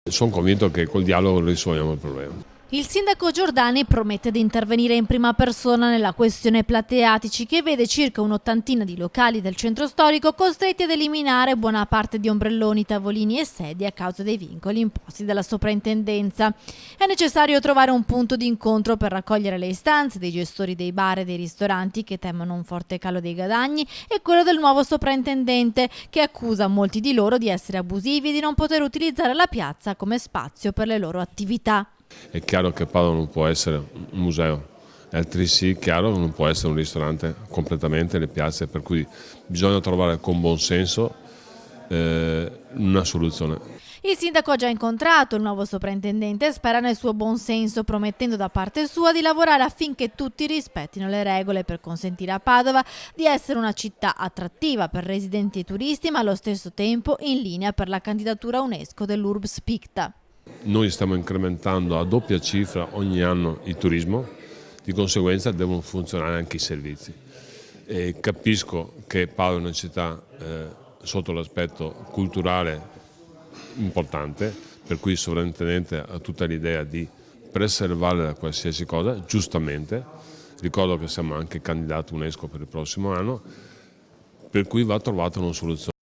Sono convinto che col dialogo risolviamo il problema. Il sindaco Giordani promette di intervenire in prima persona nella questione Plateatici, che vede circa un'ottantina di locali del centro storico costretti ad eliminare buona parte di ombrelloni, tavolini e sedie a causa dei vincoli imposti dalla soprintendenza. È necessario trovare un punto di incontro per raccogliere le istanze dei gestori dei bar e dei ristoranti, che temono un forte calo dei guadagni, e quello del nuovo soprintendente, che accusa molti di loro di essere abusivi e di non poter utilizzare la piazza come spazio per le loro attività. È chiaro che Padova non può essere un museo, è altresì chiaro che non può essere un ristorante completamente, le piazze, per cui bisogna trovare con buon senso una soluzione. Il sindaco ha già incontrato il nuovo soprintendente e spera nel suo buon senso, promettendo da parte sua di lavorare affinché tutti rispettino le regole per consentire a Padova di essere una città attrattiva per residenti e turisti, ma allo stesso tempo in linea per la candidatura UNESCO dell'Urbs Picta. Noi stiamo incrementando a doppia cifra ogni anno il turismo, di conseguenza devono funzionare anche i servizi. E capisco che Padova è una città sotto l'aspetto culturale importante, per cui il sovrintendente ha tutta l'idea di preservare da qualsiasi cosa, giustamente. Ricordo che siamo anche candidati UNESCO per il prossimo anno, per cui va trovata una soluzione.